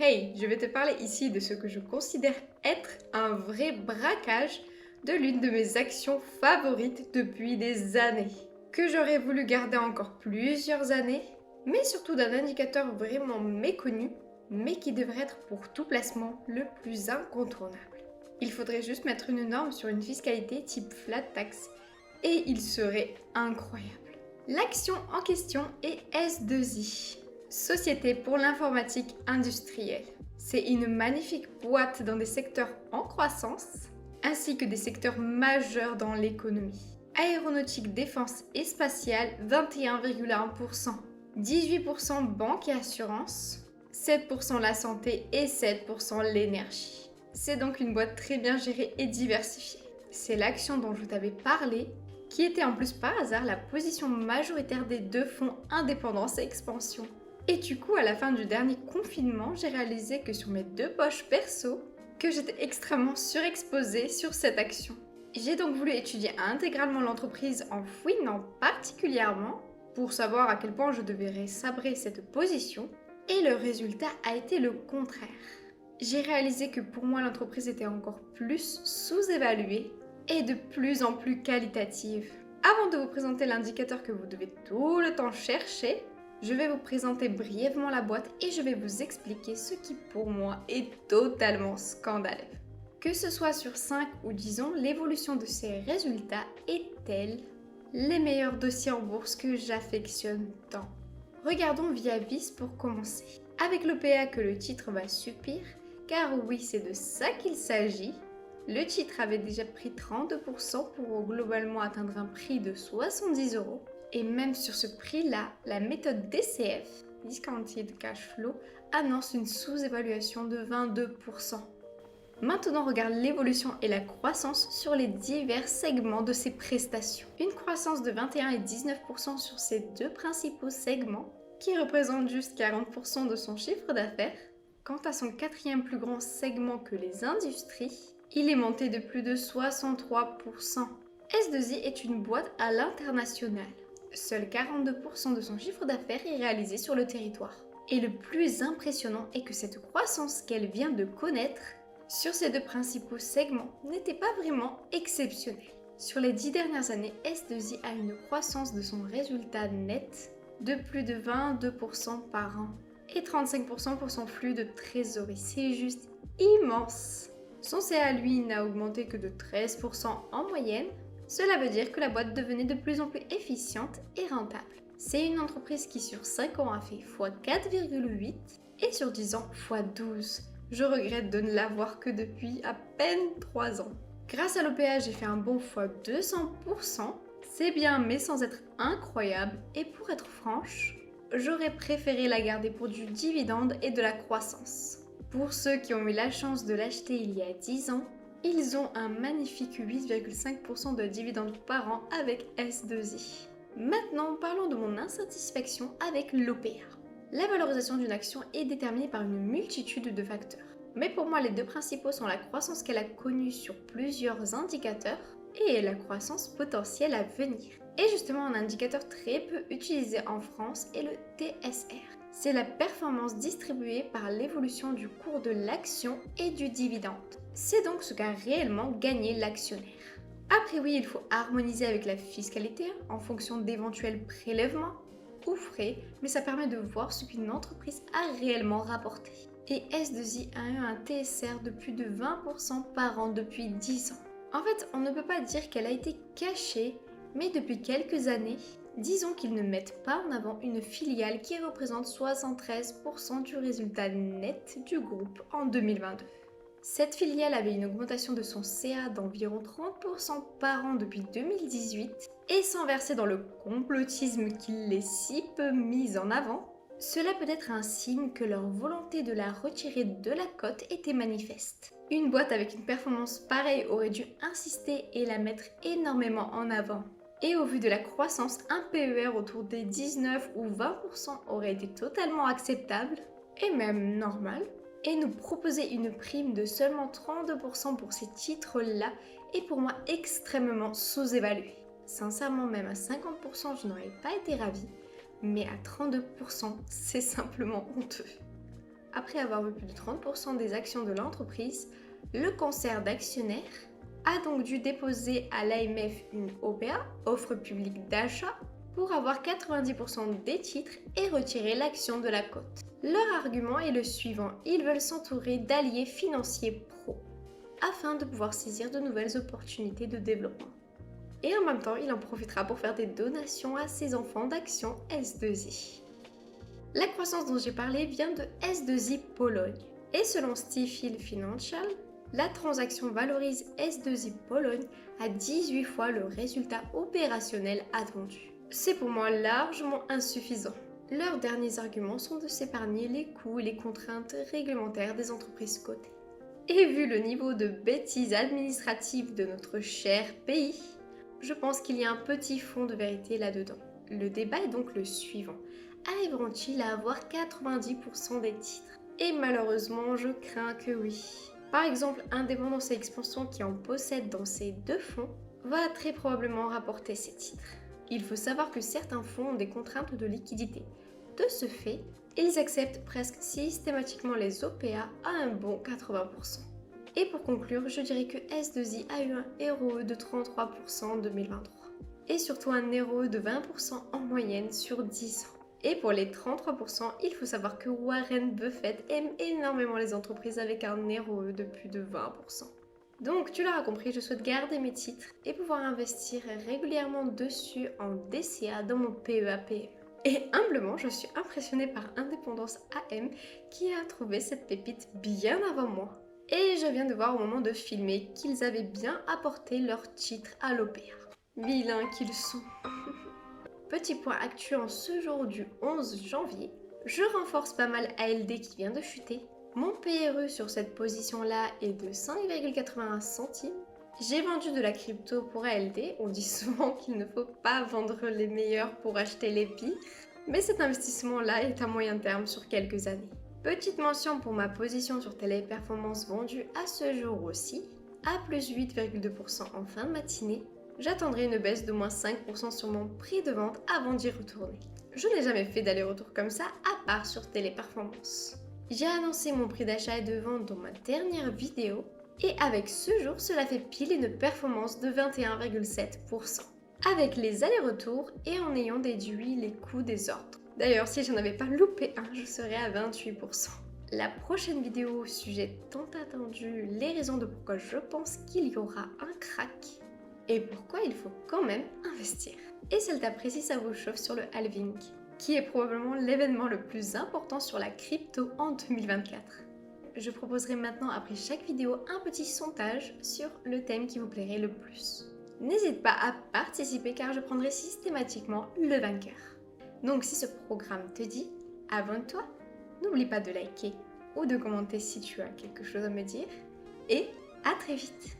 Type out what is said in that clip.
Hey, je vais te parler ici de ce que je considère être un vrai braquage de l'une de mes actions favorites depuis des années, que j'aurais voulu garder encore plusieurs années, mais surtout d'un indicateur vraiment méconnu, mais qui devrait être pour tout placement le plus incontournable. Il faudrait juste mettre une norme sur une fiscalité type flat tax, et il serait incroyable. L'action en question est S2I, Société pour l'informatique industrielle. C'est une magnifique boîte dans des secteurs en croissance, ainsi que des secteurs majeurs dans l'économie. Aéronautique, défense et spatiale, 21,1%. 18% banque et assurance, 7% la santé et 7% l'énergie. C'est donc une boîte très bien gérée et diversifiée. C'est l'action dont je t'avais parlé, qui était en plus par hasard la position majoritaire des deux fonds indépendance et expansion. Et du coup, à la fin du dernier confinement, j'ai réalisé que sur mes deux poches perso, que j'étais extrêmement surexposée sur cette action. J'ai donc voulu étudier intégralement l'entreprise en fouinant particulièrement pour savoir à quel point je devrais sabrer cette position, et le résultat a été le contraire. J'ai réalisé que pour moi l'entreprise était encore plus sous-évaluée et de plus en plus qualitative. Avant de vous présenter l'indicateur que vous devez tout le temps chercher, je vais vous présenter brièvement la boîte et je vais vous expliquer ce qui pour moi est totalement scandaleux. Que ce soit sur 5 ou 10 ans, l'évolution de ces résultats est-elle les meilleurs dossiers en bourse que j'affectionne tant? Regardons via Vice pour commencer. Avec l'OPA que le titre va subir, car oui, c'est de ça qu'il s'agit. Le titre avait déjà pris 32% pour globalement atteindre un prix de 70 €. Et même sur ce prix-là, la méthode DCF, Discounted Cash Flow, annonce une sous-évaluation de 22%. Maintenant, regarde l'évolution et la croissance sur les divers segments de ces prestations. Une croissance de 21 et 19% sur ces deux principaux segments, qui représentent juste 40% de son chiffre d'affaires. Quant à son quatrième plus grand segment que les industries, il est monté de plus de 63%. S2I est une boîte à l'international. Seuls 42% de son chiffre d'affaires est réalisé sur le territoire. Et le plus impressionnant est que cette croissance qu'elle vient de connaître sur ces deux principaux segments n'était pas vraiment exceptionnelle. Sur les 10 dernières années, S2I a une croissance de son résultat net de plus de 22% par an et 35% pour son flux de trésorerie. C'est juste immense. Son CA, lui, n'a augmenté que de 13% en moyenne. Cela veut dire que la boîte devenait de plus en plus efficiente et rentable. C'est une entreprise qui sur 5 ans a fait x4,8 et sur 10 ans x12. Je regrette de ne l'avoir que depuis à peine 3 ans. Grâce à l'OPA, j'ai fait un bon x200%. C'est bien, mais sans être incroyable. Et pour être franche, j'aurais préféré la garder pour du dividende et de la croissance. Pour ceux qui ont eu la chance de l'acheter il y a 10 ans, ils ont un magnifique 8,5% de dividendes par an avec S2I. Maintenant, parlons de mon insatisfaction avec l'OPA. La valorisation d'une action est déterminée par une multitude de facteurs. Mais pour moi, les deux principaux sont la croissance qu'elle a connue sur plusieurs indicateurs et la croissance potentielle à venir. Et justement, un indicateur très peu utilisé en France est le TSR. C'est la performance distribuée par l'évolution du cours de l'action et du dividende. C'est donc ce qu'a réellement gagné l'actionnaire. Après oui, il faut harmoniser avec la fiscalité en fonction d'éventuels prélèvements ou frais, mais ça permet de voir ce qu'une entreprise a réellement rapporté. Et S2I a eu un TSR de plus de 20% par an depuis 10 ans. En fait, on ne peut pas dire qu'elle a été cachée, mais depuis quelques années, disons qu'ils ne mettent pas en avant une filiale qui représente 73% du résultat net du groupe en 2022. Cette filiale avait une augmentation de son CA d'environ 30% par an depuis 2018 et sans verser dans le complotisme qui l'est si peu mis en avant, cela peut être un signe que leur volonté de la retirer de la cote était manifeste. Une boîte avec une performance pareille aurait dû insister et la mettre énormément en avant. Et au vu de la croissance, un PER autour des 19 ou 20% aurait été totalement acceptable et même normal. Et nous proposer une prime de seulement 32% pour ces titres-là est pour moi extrêmement sous-évalué. Sincèrement, même à 50%, je n'aurais pas été ravie, mais à 32%, c'est simplement honteux. après avoir eu plus de 30% des actions de l'entreprise, le concert d'actionnaires a donc dû déposer à l'AMF une OPA, offre publique d'achat, pour avoir 90% des titres et retirer l'action de la cote. Leur argument est le suivant, ils veulent s'entourer d'alliés financiers pro, afin de pouvoir saisir de nouvelles opportunités de développement. Et en même temps, il en profitera pour faire des donations à ses enfants d'actions S2I. La croissance dont j'ai parlé vient de S2I Pologne. Et selon Stifel Financial, la transaction valorise S2I Pologne à 18 fois le résultat opérationnel attendu. C'est pour moi largement insuffisant. Leurs derniers arguments sont de s'épargner les coûts et les contraintes réglementaires des entreprises cotées. Et vu le niveau de bêtises administratives de notre cher pays, je pense qu'il y a un petit fond de vérité là-dedans. Le débat est donc le suivant. Arriveront-ils à avoir 90% des titres? Et malheureusement, je crains que oui. Par exemple, Indépendance et Expansion qui en possède dans ces deux fonds va très probablement rapporter ces titres. Il faut savoir que certains fonds ont des contraintes de liquidité. De ce fait, ils acceptent presque systématiquement les OPA à un bon 80%. Et pour conclure, je dirais que S2I a eu un ROE de 33% en 2023. Et surtout un ROE de 20% en moyenne sur 10 ans. Et pour les 33%, il faut savoir que Warren Buffett aime énormément les entreprises avec un ROE de plus de 20%. Donc tu l'auras compris, je souhaite garder mes titres et pouvoir investir régulièrement dessus en DCA dans mon PEA-PME. Et humblement, je suis impressionnée par Indépendance AM qui a trouvé cette pépite bien avant moi. Et je viens de voir au moment de filmer qu'ils avaient bien apporté leur titre à l'OPA. Vilains qu'ils sont. Petit point actu en ce jour du 11 janvier, je renforce pas mal ALD qui vient de chuter. Mon PRE sur cette position-là est de 5,81 centimes. J'ai vendu de la crypto pour ALD, on dit souvent qu'il ne faut pas vendre les meilleurs pour acheter les pires, mais cet investissement-là est à moyen terme sur quelques années. Petite mention pour ma position sur Téléperformance vendue à ce jour aussi, à plus 8,2% en fin de matinée. J'attendrai une baisse de moins 5% sur mon prix de vente avant d'y retourner. Je n'ai jamais fait d'aller-retour comme ça à part sur Téléperformance. J'ai annoncé mon prix d'achat et de vente dans ma dernière vidéo et avec ce jour, cela fait pile une performance de 21,7%. Avec les allers-retours et en ayant déduit les coûts des ordres. D'ailleurs, si je n'avais pas loupé un, je serais à 28%. La prochaine vidéo au sujet tant attendu, les raisons de pourquoi je pense qu'il y aura un crack et pourquoi il faut quand même investir. Et celle d'après si ça vous chauffe sur le halving, qui est probablement l'événement le plus important sur la crypto en 2024. Je proposerai maintenant après chaque vidéo un petit sondage sur le thème qui vous plairait le plus. N'hésite pas à participer car je prendrai systématiquement le vainqueur. Donc si ce programme te dit, abonne-toi, n'oublie pas de liker ou de commenter si tu as quelque chose à me dire et à très vite.